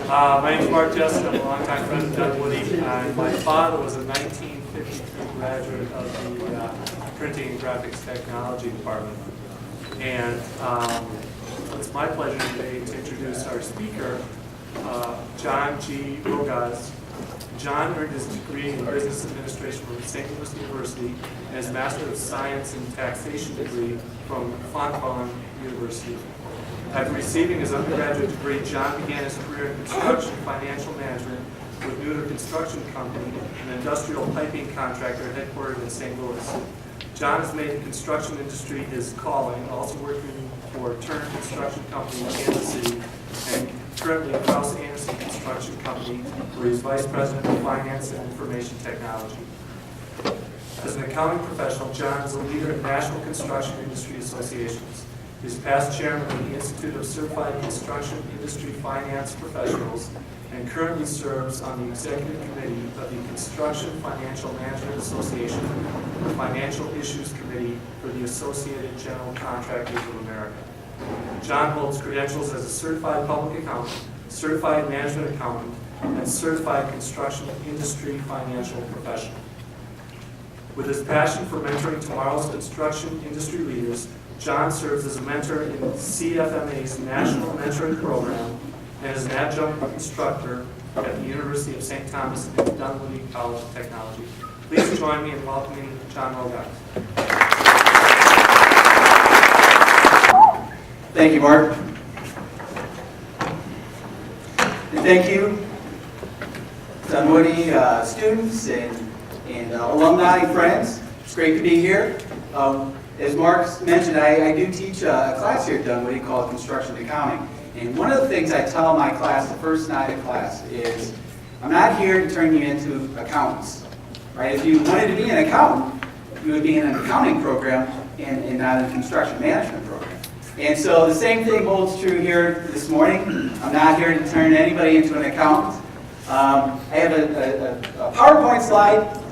My name is Mark Jessup. I'm a longtime friend of Dunwoody. My father was a 1953 graduate of the Printing and Graphics Technology Department. And it's my pleasure today to introduce our speaker, John G. Rogoz. John earned his degree in Business Administration from St. Louis University and his Master of Science in Taxation degree from Fontbonne University. After receiving his undergraduate degree, John began his career in construction financial management with Nutter Construction Company, an industrial piping contractor headquartered in St. Louis. John has made the construction industry his calling, also working for Turner Construction Company in Kansas City and currently Kraus-Anderson Construction Company, where he's Vice President of Finance and Information Technology. As an accounting professional, John is a leader in National Construction Industry Associations. He's past chairman of the Institute of Certified Construction Industry Finance Professionals and currently serves on the executive committee of the Construction Financial Management Association, the Financial Issues Committee for the Associated General Contractors of America. John holds credentials as a certified public accountant, certified management accountant, and certified construction industry financial professional. With his passion for mentoring tomorrow's construction industry leaders, John serves as a mentor in CFMA's National Mentoring Program and is an adjunct instructor at the University of St. Thomas and Dunwoody College of Technology. Please join me in welcoming John Rogoz. Thank you, Mark. And thank you, Dunwoody students and alumni and friends. It's great to be here. As Mark mentioned, I do teach a class here at Dunwoody called Construction Accounting. And one of the things I tell my class the first night of class is, I'm not here to turn you into accountants. Right? If you wanted to be an accountant, you would be in an accounting program and not a construction management program. And so the same thing holds true here this morning. I'm not here to turn anybody into an accountant. I have a PowerPoint slide.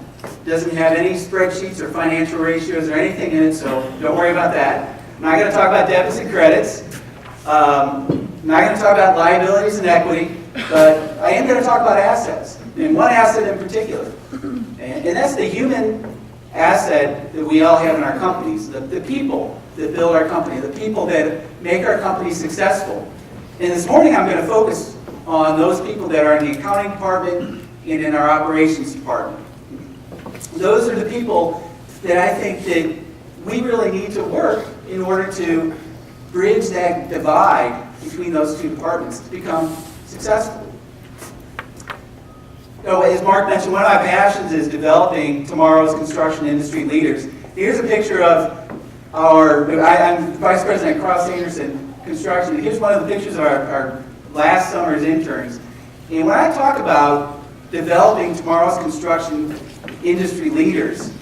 Doesn't have any spreadsheets or financial ratios or anything in it, so don't worry about that. I'm not going to talk about debits and credits. I'm not going to talk about liabilities and equity, but I am going to talk about assets, and one asset in particular. And that's the human asset that we all have in our companies, the people that build our company, the people that make our company successful. And this morning I'm going to focus on those people that are in the accounting department and in our operations department. Those are the people that I think that we really need to work in order to bridge that divide between those two departments to become successful. So, as Mark mentioned, one of my passions is developing tomorrow's construction industry leaders. Here's a picture of I'm Vice President at Kraus-Anderson Construction. Here's one of the pictures of our last summer's interns. And when I talk about developing tomorrow's construction industry leaders,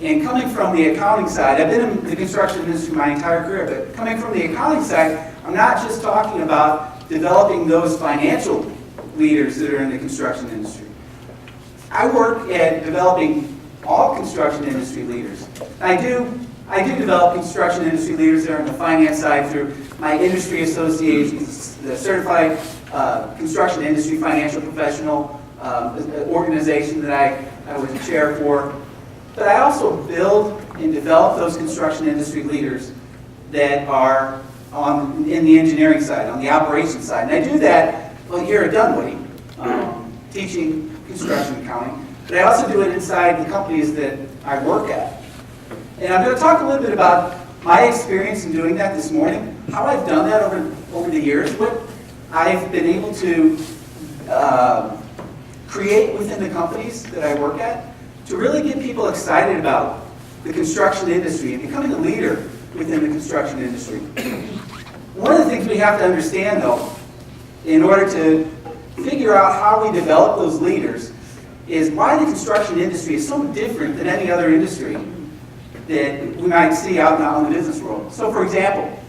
and coming from the accounting side, I've been in the construction industry my entire career, but coming from the accounting side, I'm not just talking about developing those financial leaders that are in the construction industry. I work at developing all construction industry leaders. I do develop construction industry leaders that are on the finance side through my industry associations, the Certified Construction Industry Financial Professional organization that I was a chair for. But I also build and develop those construction industry leaders that are in the engineering side, on the operations side. And I do that here at Dunwoody, teaching construction accounting. But I also do it inside the companies that I work at. And I'm going to talk a little bit about my experience in doing that this morning, how I've done that over the years, what I've been able to create within the companies that I work at to really get people excited about the construction industry and becoming a leader within the construction industry. One of the things we have to understand, though, in order to figure out how we develop those leaders is why the construction industry is so different than any other industry that we might see out in the business world. So, for example,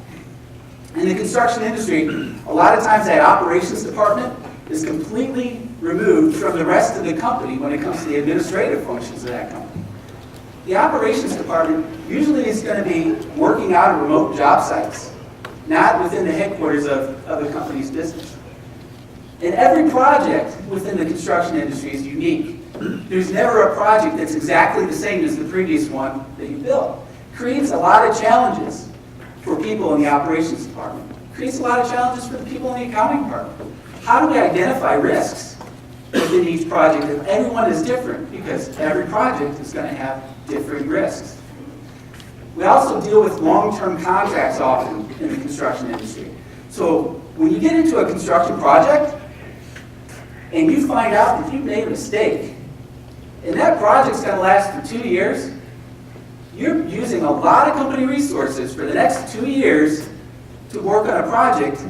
in the construction industry, a lot of times that operations department is completely removed from the rest of the company when it comes to the administrative functions of that company. The operations department usually is going to be working out of remote job sites, not within the headquarters of the company's business. And every project within the construction industry is unique. There's never a project that's exactly the same as the previous one that you built. Creates a lot of challenges for people in the operations department. Creates a lot of challenges for the people in the accounting department. How do we identify risks within each project? And everyone is different because every project is going to have different risks. We also deal with long-term contracts often in the construction industry. So when you get into a construction project and you find out that you've made a mistake and that project's going to last for 2 years, you're using a lot of company resources for the next 2 years to work on a project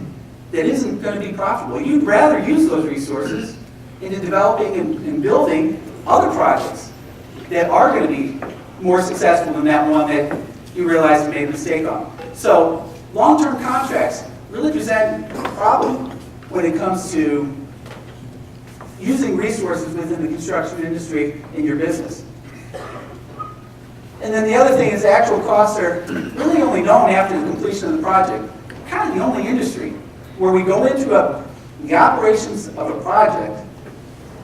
that isn't going to be profitable. You'd rather use those resources into developing and building other projects that are going to be more successful than that one that you realize you made a mistake on. So long-term contracts really present a problem when it comes to using resources within the construction industry in your business. And then the other thing is actual costs are really only known after the completion of the project. Kind of the only industry where we go into the operations of a project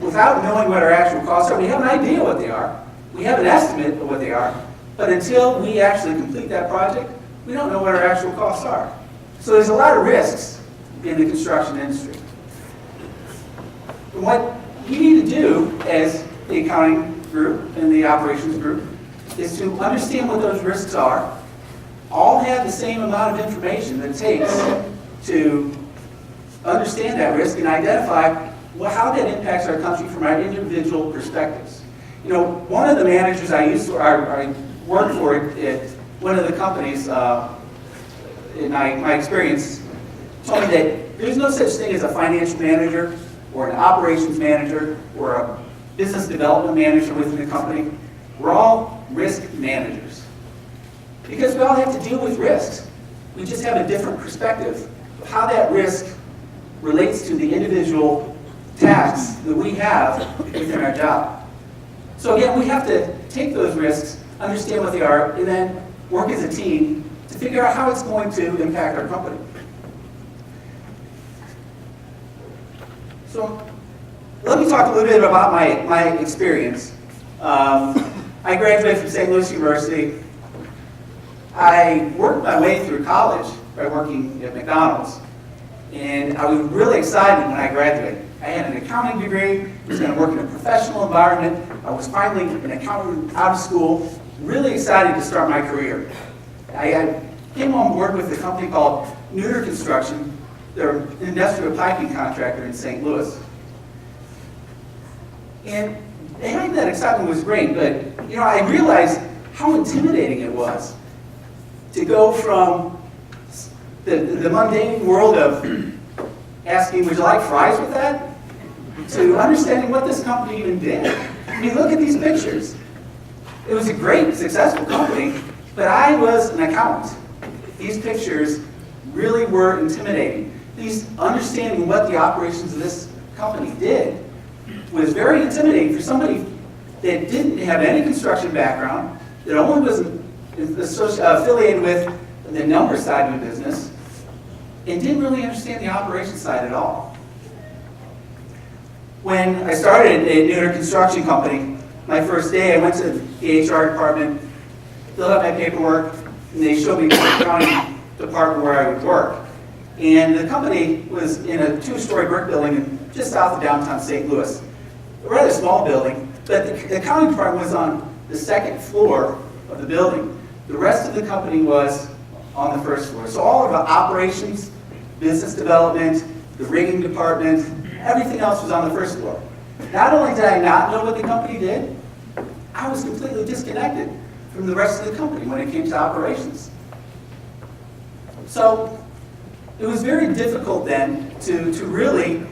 without knowing what our actual costs are. We have an idea what they are. We have an estimate of what they are. But until we actually complete that project, we don't know what our actual costs are. So there's a lot of risks in the construction industry. And what we need to do as the accounting group and the operations group is to understand what those risks are, all have the same amount of information that it takes to understand that risk and identify how that impacts our country from our individual perspectives. You know, one of the managers I worked for at one of the companies in my experience told me that there's no such thing as a financial manager or an operations manager or a business development manager within the company. We're all risk managers because we all have to deal with risks. We just have a different perspective of how that risk relates to the individual tasks that we have within our job. So again, we have to take those risks, understand what they are, and then work as a team to figure out how it's going to impact our company. So let me talk a little bit about my experience. I graduated from St. Louis University. I worked my way through college by working at McDonald's. And I was really excited when I graduated. I had an accounting degree, I was going to work in a professional environment. I was finally an accountant out of school, really excited to start my career. I came on board with a company called Neuter Construction. They're an industrial piping contractor in St. Louis. And having that excitement was great, but you know, I realized how intimidating it was to go from the mundane world of asking, would you like fries with that? To understanding what this company even did. I mean, look at these pictures. It was a great, successful company, but I was an accountant. These pictures really were intimidating. Understanding what the operations of this company did was very intimidating for somebody that didn't have any construction background, that only was affiliated with the number side of the business, and didn't really understand the operations side at all. When I started at Neuter Construction Company, my first day, I went to the HR department, filled out my paperwork, and they showed me the accounting department where I would work. And the company was in a 2-story brick building just south of downtown St. Louis. A rather small building, but the accounting department was on the 2nd floor of the building. The rest of the company was on the 1st floor. So all of the operations, business development, the rigging department, everything else was on the 1st floor. Not only did I not know what the company did, I was completely disconnected from the rest of the company when it came to operations. So it was very difficult then to really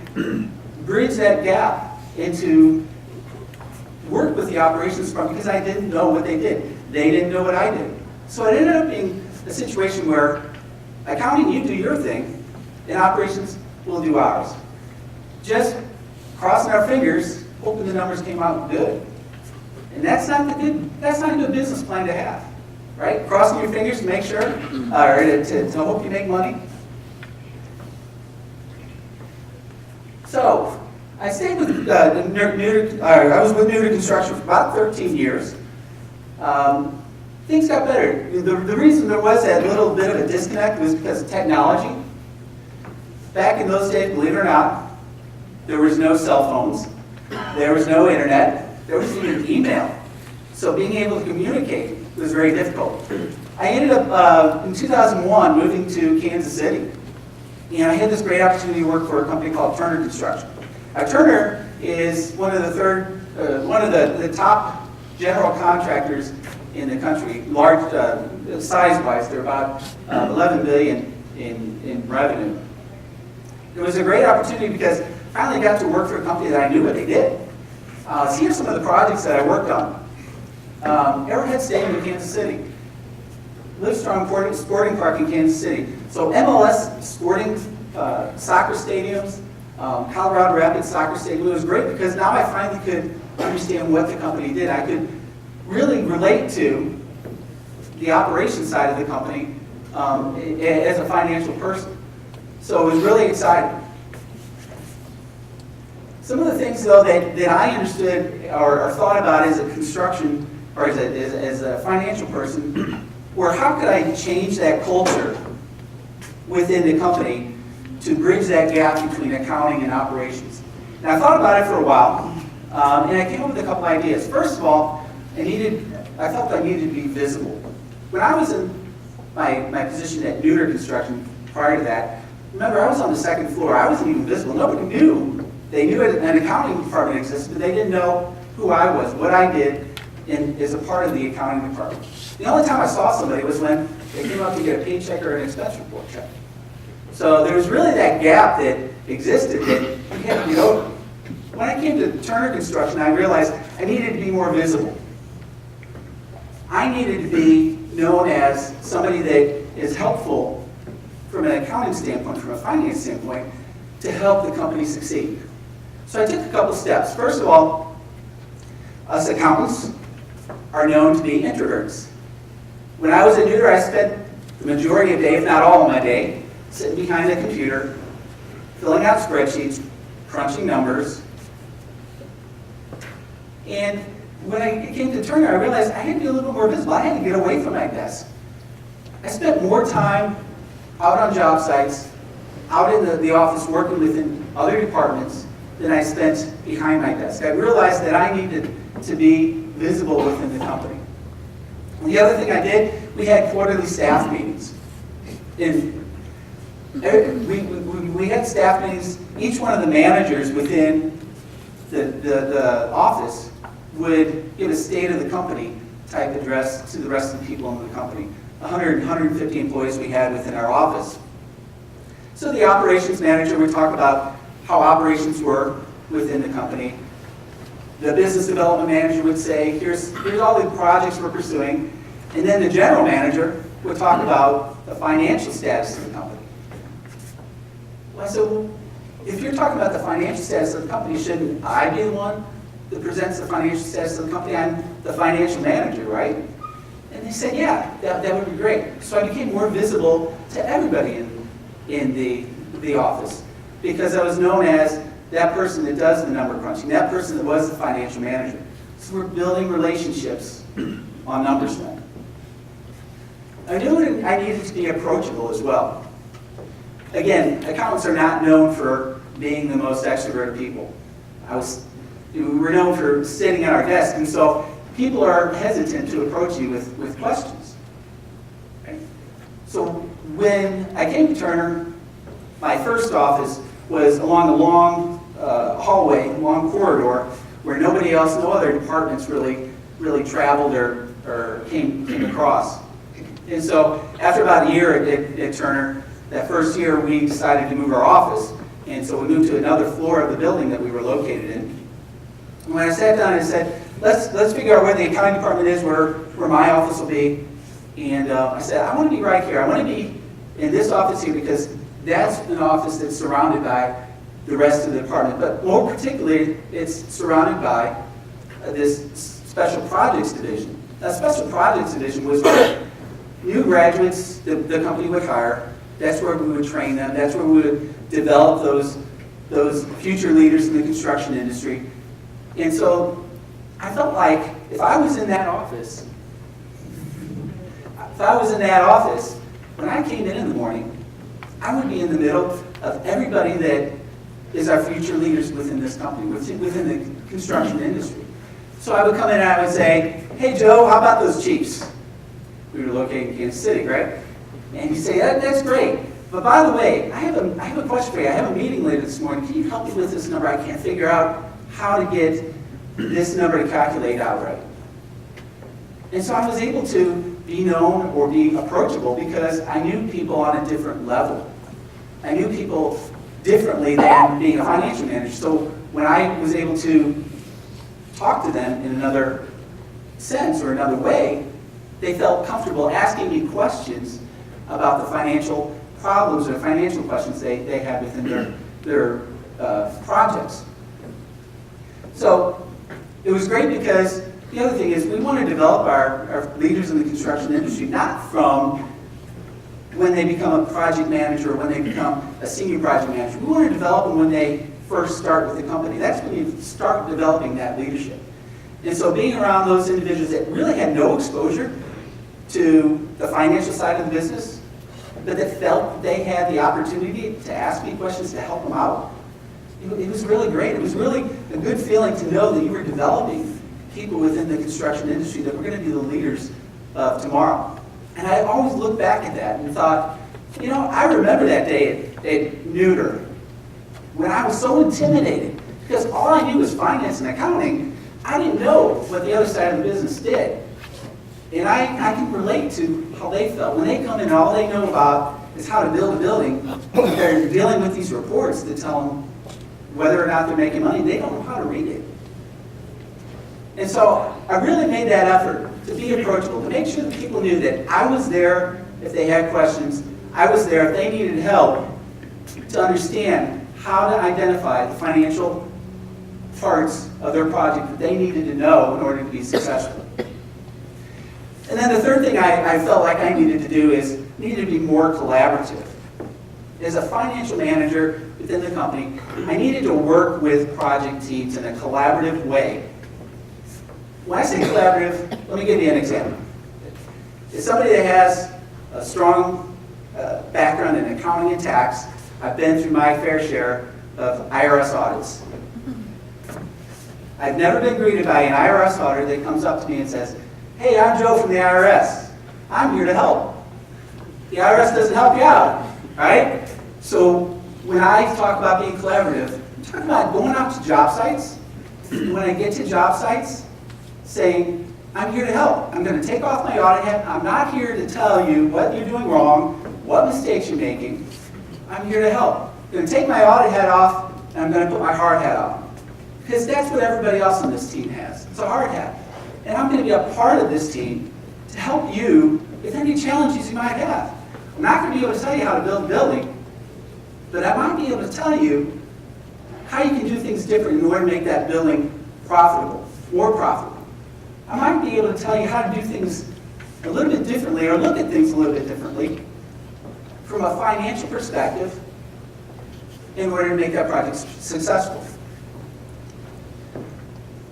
bridge that gap and to work with the operations department because I didn't know what they did. They didn't know what I did. So it ended up being a situation where accounting, you do your thing, and operations will do ours. Just crossing our fingers, hoping the numbers came out good. And that's not a good business plan to have, right? Crossing your fingers to make sure, or to hope you make money. So, I stayed with I was with Dunwoody Construction for about 13 years. Things got better. The reason there was that little bit of a disconnect was because of technology. Back in those days, believe it or not, there was no cell phones, there was no internet, there was even email. So being able to communicate was very difficult. I ended up, in 2001, moving to Kansas City. And I had this great opportunity to work for a company called Turner Construction. Turner is one of the top general contractors in the country, large size-wise. They're about 11 billion in revenue. It was a great opportunity because I finally got to work for a company that I knew what they did. So here's some of the projects that I worked on. Arrowhead Stadium in Kansas City. Livestrong Sporting Park in Kansas City. So MLS sporting soccer stadiums, Colorado Rapids soccer stadium. It was great because now I finally could understand what the company did. I could really relate to the operations side of the company as a financial person. So it was really exciting. Some of the things, though, that I understood or thought about as a construction or as a financial person were how could I change that culture within the company to bridge that gap between accounting and operations. And I thought about it for a while, and I came up with a couple ideas. First of all, I felt I needed to be visible. When I was in my position at Dunwoody Construction prior to that, remember, I was on the second floor. I wasn't even visible. Nobody knew. They knew an accounting department existed, but they didn't know who I was, what I did as a part of the accounting department. The only time I saw somebody was when they came up to get a paycheck or an expense report check. So there was really that gap that existed that you had to get over. When I came to Turner Construction, I realized I needed to be more visible. I needed to be known as somebody that is helpful from an accounting standpoint, from a finance standpoint, to help the company succeed. So I took a couple steps. First of all, us accountants are known to be introverts. When I was a Dunwoody, I spent the majority of the day, if not all of my day, sitting behind a computer, filling out spreadsheets, crunching numbers. And when I came to Turner, I realized I had to be a little bit more visible. I had to get away from my desk. I spent more time out on job sites, out in the office working within other departments than I spent behind my desk. I realized that I needed to be visible within the company. And the other thing I did, we had quarterly staff meetings. We had staff meetings. Each one of the managers within the office would give a state of the company type address to the rest of the people in the company. 150 employees we had within our office. So the operations manager would talk about how operations were within the company. The business development manager would say, here's all the projects we're pursuing. And then the general manager would talk about the financial status of the company. Well, I said, well, if you're talking about the financial status of the company, shouldn't I be the one that presents the financial status of the company? I'm the financial manager, right? And they said, yeah, that would be great. So I became more visible to everybody in the office because I was known as that person that does the number crunching, that person that was the financial manager. So we're building relationships on numbers then. I knew that I needed to be approachable as well. Again, accountants are not known for being the most extroverted people. We were known for sitting at our desk, and so people are hesitant to approach you with questions. Okay? So when I came to Turner, my first office was along a long hallway, long corridor, where nobody else, no other departments really traveled or came across. And so after about a year at Turner, that first year we decided to move our office, and so we moved to another floor of the building that we were located in. And when I sat down, I said, let's figure out where the accounting department is, where my office will be. And I said, I want to be right here. I want to be in this office here because that's an office that's surrounded by the rest of the department. But more particularly, it's surrounded by this special projects division. That special projects division was where new graduates the company would hire. That's where we would train them. That's where we would develop those future leaders in the construction industry. And so I felt like if I was in that office, when I came in the morning, I would be in the middle of everybody that is our future leaders within this company, within the construction industry. So I would come in and I would say, hey Joe, how about those Chiefs? We were located in Kansas City, right? And he'd say, that's great. But by the way, I have a question for you. I have a meeting later this morning. Can you help me with this number? I can't figure out how to get this number to calculate out right. And so I was able to be known or be approachable because I knew people on a different level. I knew people differently than being a financial manager. So when I was able to talk to them in another sense or another way, they felt comfortable asking me questions about the financial problems or financial questions they had within their projects. So it was great because the other thing is we want to develop our leaders in the construction industry not from when they become a project manager or when they become a senior project manager. We want to develop them when they first start with the company. That's when you start developing that leadership. And so being around those individuals that really had no exposure to the financial side of the business, but that felt they had the opportunity to ask me questions to help them out, it was really great. It was really a good feeling to know that you were developing people within the construction industry that were going to be the leaders of tomorrow. And I always looked back at that and thought, I remember that day at Neuter when I was so intimidated because all I knew was finance and accounting. I didn't know what the other side of the business did. And I can relate to how they felt. When they come in and all they know about is how to build a building, they're dealing with these reports that tell them whether or not they're making money. They don't know how to read it. And so I really made that effort to be approachable, to make sure that people knew that I was there if they had questions. I was there if they needed help to understand how to identify the financial parts of their project that they needed to know in order to be successful. And then the third thing I felt like I needed to do is needed to be more collaborative. As a financial manager within the company, I needed to work with project teams in a collaborative way. When I say collaborative, let me give you an example. As somebody that has a strong background in accounting and tax, I've been through my fair share of IRS audits. I've never been greeted by an IRS auditor that comes up to me and says, hey, I'm Joe from the IRS. I'm here to help. The IRS doesn't help you out, right? So when I talk about being collaborative, I'm talking about going out to job sites. When I get to job sites, saying, I'm here to help. I'm going to take off my audit hat. I'm not here to tell you what you're doing wrong, what mistakes you're making. I'm here to help. I'm going to take my audit hat off, and I'm going to put my hard hat on. Because that's what everybody else on this team has. It's a hard hat. And I'm going to be a part of this team to help you with any challenges you might have. I'm not going to be able to tell you how to build a building, but I might be able to tell you how you can do things different in order to make that building profitable, more profitable. I might be able to tell you how to do things a little bit differently or look at things a little bit differently from a financial perspective in order to make that project successful.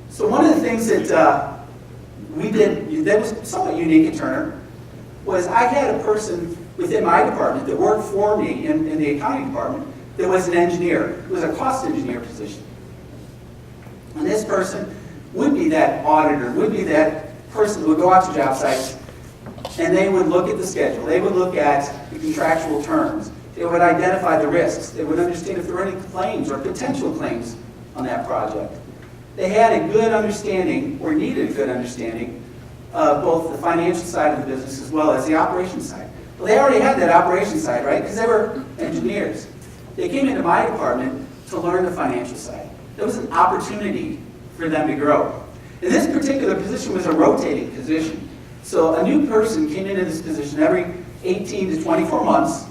So one of the things that we did that was somewhat unique at Turner was I had a person within my department that worked for me in the accounting department that was an engineer. It was a cost engineer position. And this person would be that auditor, would be that person who would go out to job sites and they would look at the schedule. They would look at the contractual terms. They would identify the risks. They would understand if there were any claims or potential claims on that project. They had a good understanding, or needed a good understanding, of both the financial side of the business as well as the operations side. Well, they already had that operations side, right? Because they were engineers. They came into my department to learn the financial side. There was an opportunity for them to grow. And this particular position was a rotating position. So a new person came into this position every 18 to 24 months,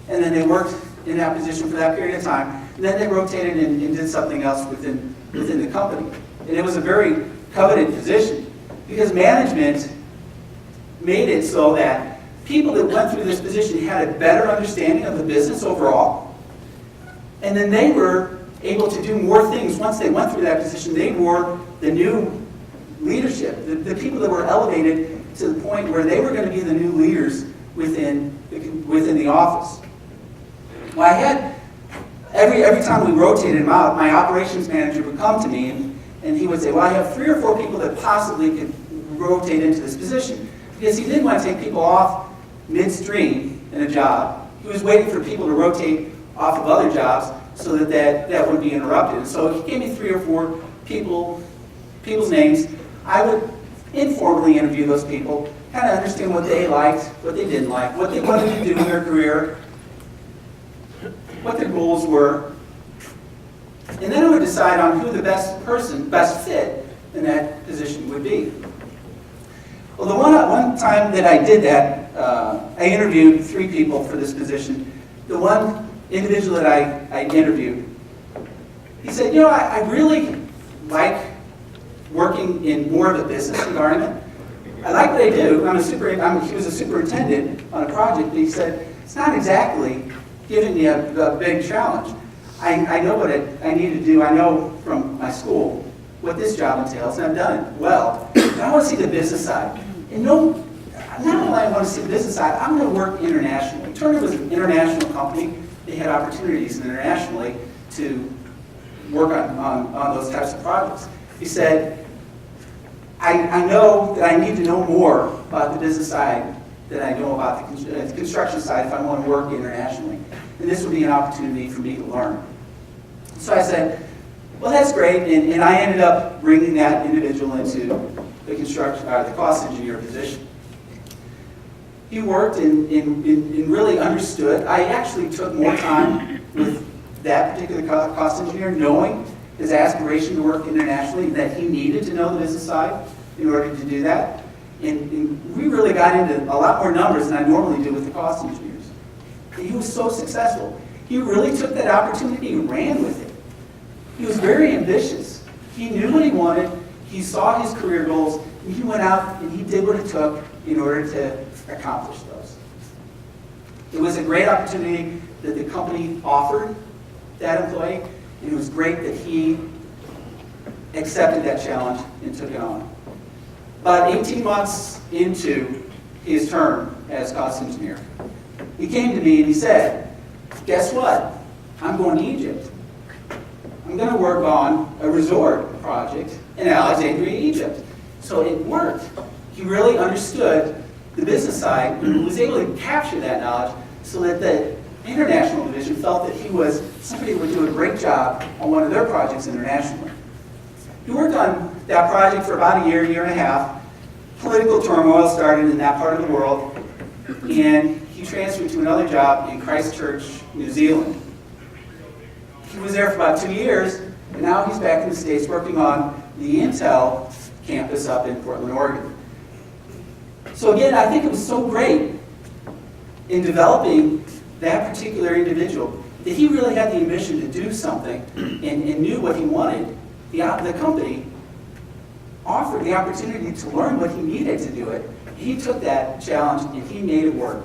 and then they worked in that position for that period of time, and then they rotated and did something else within the company. And it was a very coveted position because management made it so that people that went through this position had a better understanding of the business overall, And then they were able to do more things. Once they went through that position, they were the new leadership, the people that were elevated to the point where they were going to be the new leaders within the office. Well, I had, every time we rotated them out, my operations manager would come to me and he would say, well, I have 3 or 4 people that possibly could rotate into this position. Because he didn't want to take people off midstream in a job. He was waiting for people to rotate off of other jobs so that wouldn't be interrupted. And so he gave me 3 or 4 people's names. I would informally interview those people, kind of understand what they liked, what they didn't like, what they wanted to do in their career, what their goals were. And then I would decide on who the best fit in that position would be. Well, the one time that I did that, I interviewed 3 people for this position. The one individual that I interviewed, he said, you know, I really like working in more of a business environment. I like what I do. He was a superintendent on a project, but he said, it's not exactly giving me a big challenge. I know what I need to do. I know from my school what this job entails, and I've done it well. But I want to see the business side. And not only I want to see the business side, I'm going to work internationally. Turner was an international company. They had opportunities internationally to work on those types of projects. He said, I know that I need to know more about the business side than I know about the construction side if I want to work internationally. And this would be an opportunity for me to learn. So I said, well, that's great. And I ended up bringing that individual into the cost engineer position. He worked and really understood. I actually took more time with that particular cost engineer, knowing his aspiration to work internationally, that he needed to know the business side in order to do that. And we really got into a lot more numbers than I normally do with the cost engineers. And he was so successful. He really took that opportunity and ran with it. He was very ambitious. He knew what he wanted. He saw his career goals, and he went out and he did what it took in order to accomplish those. It was a great opportunity that the company offered that employee, and it was great that he accepted that challenge and took it on. About 18 months into his term as cost engineer, he came to me and he said, guess what? I'm going to Egypt. I'm going to work on a resort project in Alexandria, Egypt. So it worked. He really understood the business side and was able to capture that knowledge so that the international division felt that he was somebody who would do a great job on one of their projects internationally. He worked on that project for about a year and a half. Political turmoil started in that part of the world, and he transferred to another job in Christchurch, New Zealand. He was there for about 2 years, and now he's back in the States working on the Intel campus up in Portland, Oregon. So again, I think it was so great in developing that particular individual that he really had the ambition to do something and knew what he wanted. The company offered the opportunity to learn what he needed to do it. He took that challenge and he made it work.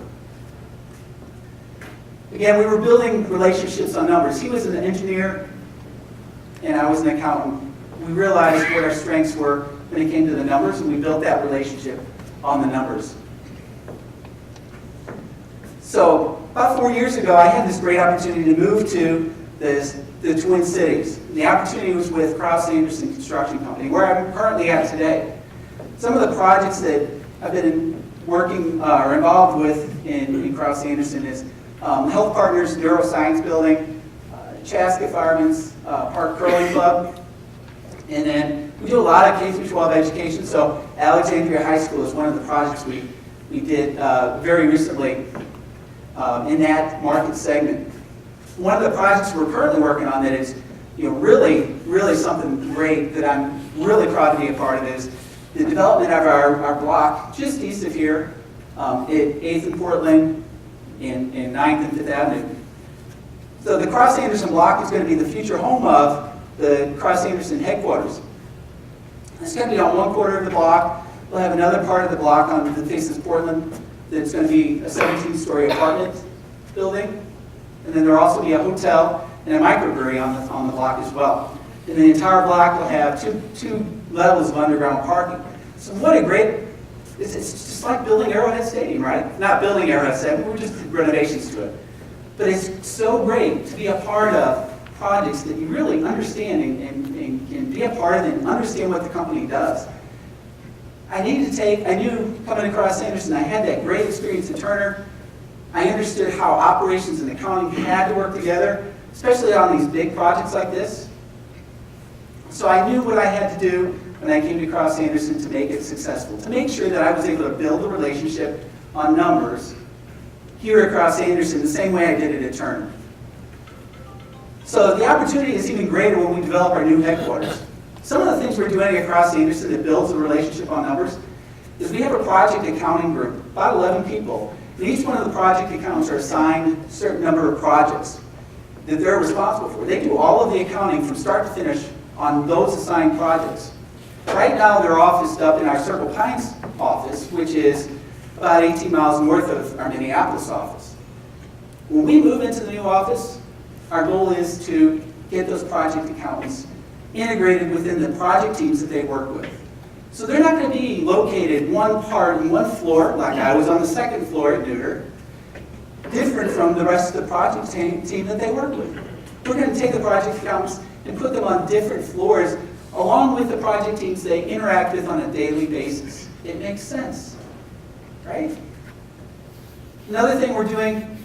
Again, we were building relationships on numbers. He was an engineer and I was an accountant. We realized what our strengths were when it came to the numbers, and we built that relationship on the numbers. So about 4 years ago, I had this great opportunity to move to the Twin Cities. The opportunity was with Kraus-Anderson Construction Company, where I'm currently at today. Some of the projects that I've been working or involved with in Kraus-Anderson is Health Partners Neuroscience Building, Chaska Fireman's Park Curling Club, and then we do a lot of K-12 education. So Alexandria High School is one of the projects we did very recently in that market segment. One of the projects we're currently working on that is really something great that I'm really proud to be a part of is the development of our block just east of here at 8th and Portland and 9th and 5th Avenue. So the Kraus-Anderson block is going to be the future home of the Kraus-Anderson headquarters. It's going to be on one quarter of the block. We'll have another part of the block on that faces Portland that's going to be a 17-story apartment building. And then there'll also be a hotel and a microbrewery on the block as well. And the entire block will have two levels of underground parking. So what a great, it's just like building Arrowhead Stadium, right? Not building Arrowhead Stadium, we're just renovations to it. But it's so great to be a part of projects that you really understand and can be a part of and understand what the company does. I knew coming across Anderson, I had that great experience at Turner. I understood how operations and accounting had to work together, especially on these big projects like this. So I knew what I had to do when I came to Kraus-Anderson to make it successful, to make sure that I was able to build a relationship on numbers here at Kraus-Anderson the same way I did it at Turner. So the opportunity is even greater when we develop our new headquarters. Some of the things we're doing at Kraus-Anderson that builds a relationship on numbers is we have a project accounting group, about 11 people, and each one of the project accountants are assigned a certain number of projects that they're responsible for. They do all of the accounting from start to finish on those assigned projects. Right now they're officed up in our Circle Pines office, which is about 18 miles north of our Minneapolis office. When we move into the new office, our goal is to get those project accountants integrated within the project teams that they work with. So they're not going to be located one part in one floor, like I was on the second floor at Neuter, different from the rest of the project team that they work with. We're going to take the project accountants and put them on different floors along with the project teams they interact with on a daily basis. It makes sense, right? Another thing we're doing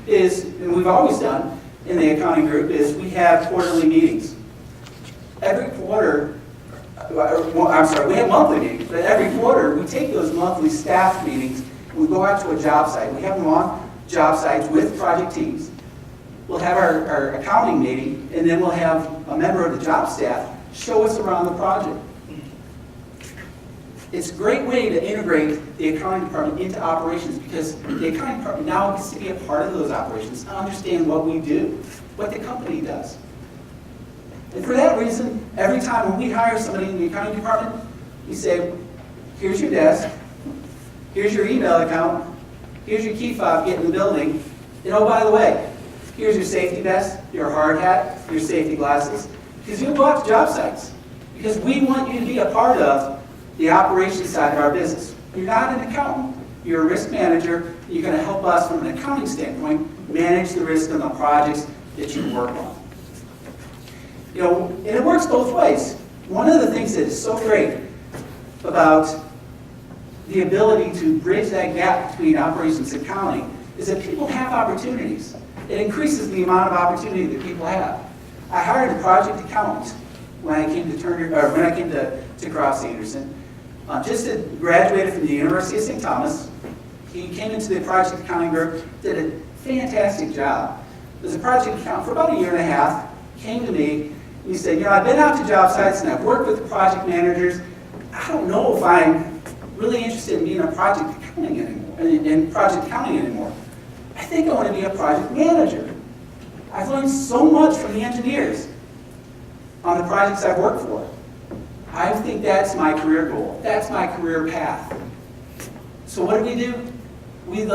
is, and we've always done in the accounting group, is we have quarterly meetings. Every quarter, we have monthly meetings, but every quarter we take those monthly staff meetings and we go out to a job site. We have them on job sites with project teams. We'll have our accounting meeting, and then we'll have a member of the job staff show us around the project. It's a great way to integrate the accounting department into operations because the accounting department now gets to be a part of those operations and understand what we do, what the company does. And for that reason, every time when we hire somebody in the accounting department, we say, here's your desk, here's your email account, here's your key fob, get in the building, and oh, by the way, here's your safety vest, your hard hat, your safety glasses, because you'll go out to job sites. Because we want you to be a part of the operations side of our business. You're not an accountant, you're a risk manager, you're going to help us from an accounting standpoint manage the risk on the projects that you work on. You know, and it works both ways. One of the things that is so great about the ability to bridge that gap between operations and accounting is that people have opportunities. It increases the amount of opportunity that people have. I hired a project accountant when I came to Turner, or when I came to Kraus-Anderson. Just had graduated from the University of St. Thomas. He came into the project accounting group, did a fantastic job. Was a project accountant for about a year and a half. Came to me and he said, you know, I've been out to job sites and I've worked with the project managers. I don't know if I'm really interested in being a project accounting anymore, in project accounting anymore. I think I want to be a project manager. I've learned so much from the engineers on the projects I've worked for. I think that's my career goal. That's my career path. So what do? We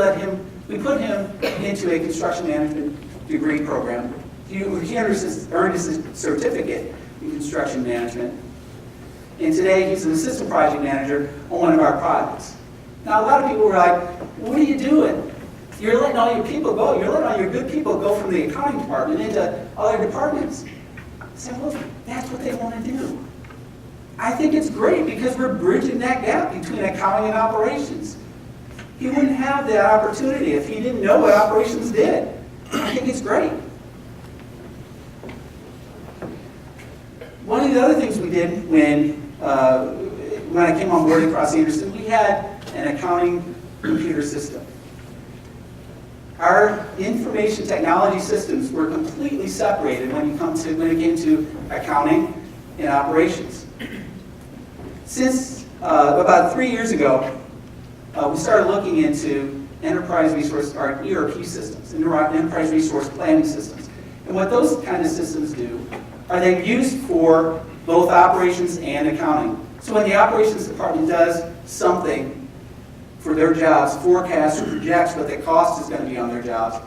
put him into a construction management degree program. He earned his certificate in construction management. And today he's an assistant project manager on one of our projects. Now a lot of people were like, what are you doing? You're letting all your people go. You're letting all your good people go from the accounting department into other departments. I said, well, that's what they want to do. I think it's great because we're bridging that gap between accounting and operations. He wouldn't have that opportunity if he didn't know what operations did. I think it's great. One of the other things we did when I came on board at Kraus-Anderson, we had an accounting computer system. Our information technology systems were completely separated when it came to accounting and operations. Since about 3 years ago, we started looking into enterprise resource, or ERP systems, enterprise resource planning systems. And what those kind of systems do are they're used for both operations and accounting. So when the operations department does something for their jobs, forecasts or projects what the cost is going to be on their jobs,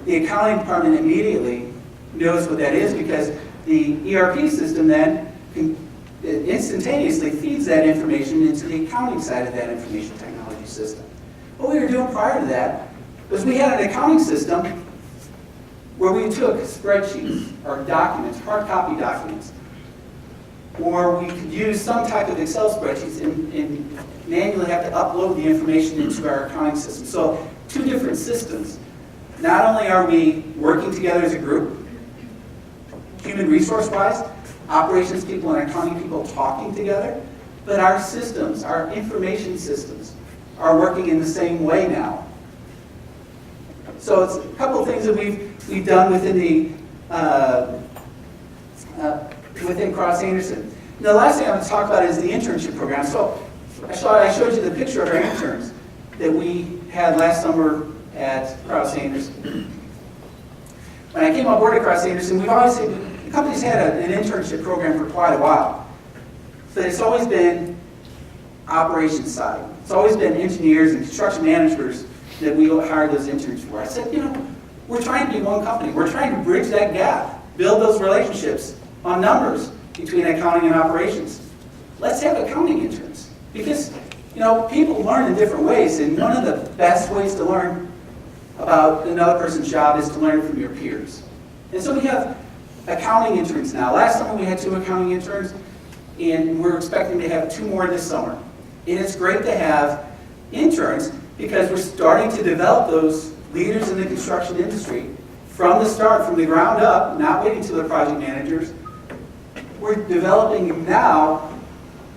the accounting department immediately knows what that is because the ERP system then it instantaneously feeds that information into the accounting side of that information technology system. What we were doing prior to that was we had an accounting system where we took spreadsheets or documents, hard copy documents, or we could use some type of Excel spreadsheets and manually have to upload the information into our accounting system. So two different systems. Not only are we working together as a group, human resource-wise, operations people and accounting people talking together, but our systems, our information systems, are working in the same way now. So it's a couple of things that we've done within within Kraus-Anderson. The last thing I want to talk about is the internship program. So I showed you the picture of our interns that we had last summer at Kraus-Anderson. When I came on board at Kraus-Anderson, the company's had an internship program for quite a while, but it's always been operations side. It's always been engineers and construction managers that we hired those interns for. I said, we're trying to be one company. We're trying to bridge that gap, build those relationships on numbers between accounting and operations. Let's have accounting interns because, people learn in different ways, and one of the best ways to learn about another person's job is to learn from your peers. And so we have accounting interns now. Last summer we had 2 accounting interns, and we're expecting to have 2 more this summer. And it's great to have interns because we're starting to develop those leaders in the construction industry from the start, from the ground up, not waiting till they're project managers. We're developing them now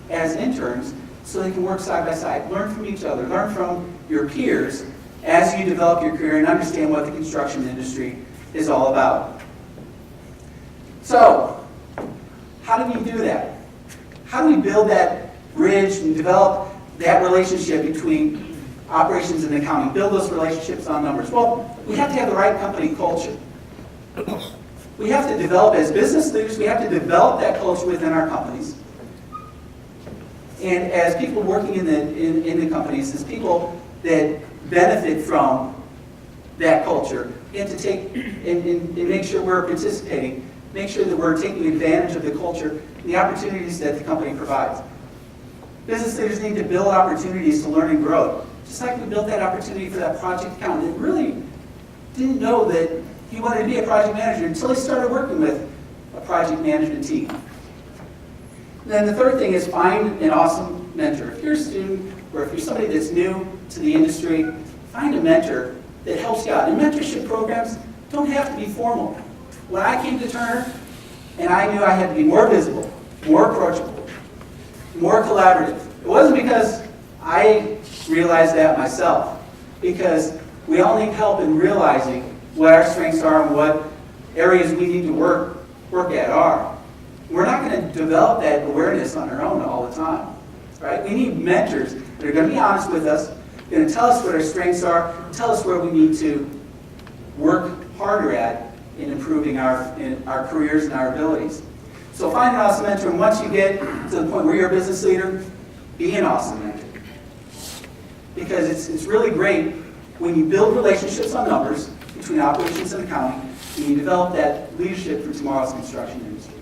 as interns so they can work side by side, learn from each other, learn from your peers as you develop your career and understand what the construction industry is all about. So, how do we do that? How do we build that bridge and develop that relationship between operations and accounting, build those relationships on numbers? Well, we have to have the right company culture. We have to develop, as business leaders, we have to develop that culture within our companies. And as people working in the companies, as people that benefit from that culture, we have to take and make sure we're participating, make sure that we're taking advantage of the culture and the opportunities that the company provides. Business leaders need to build opportunities to learn and grow. Just like we built that opportunity for that project accountant that really didn't know that he wanted to be a project manager until he started working with a project management team. And then the third thing is find an awesome mentor. If you're a student or if you're somebody that's new to the industry, find a mentor that helps you out. And mentorship programs don't have to be formal. When I came to Turner, and I knew I had to be more visible, more approachable, more collaborative. It wasn't because I realized that myself, because we all need help in realizing what our strengths are and what areas we need to work at are. We're not going to develop that awareness on our own all the time, right? We need mentors that are going to be honest with us, going to tell us what our strengths are, tell us where we need to work harder at in improving our careers and our abilities. So find an awesome mentor, and once you get to the point where you're a business leader, be an awesome mentor. Because it's really great when you build relationships on numbers between operations and accounting, and you develop that leadership for tomorrow's construction industry.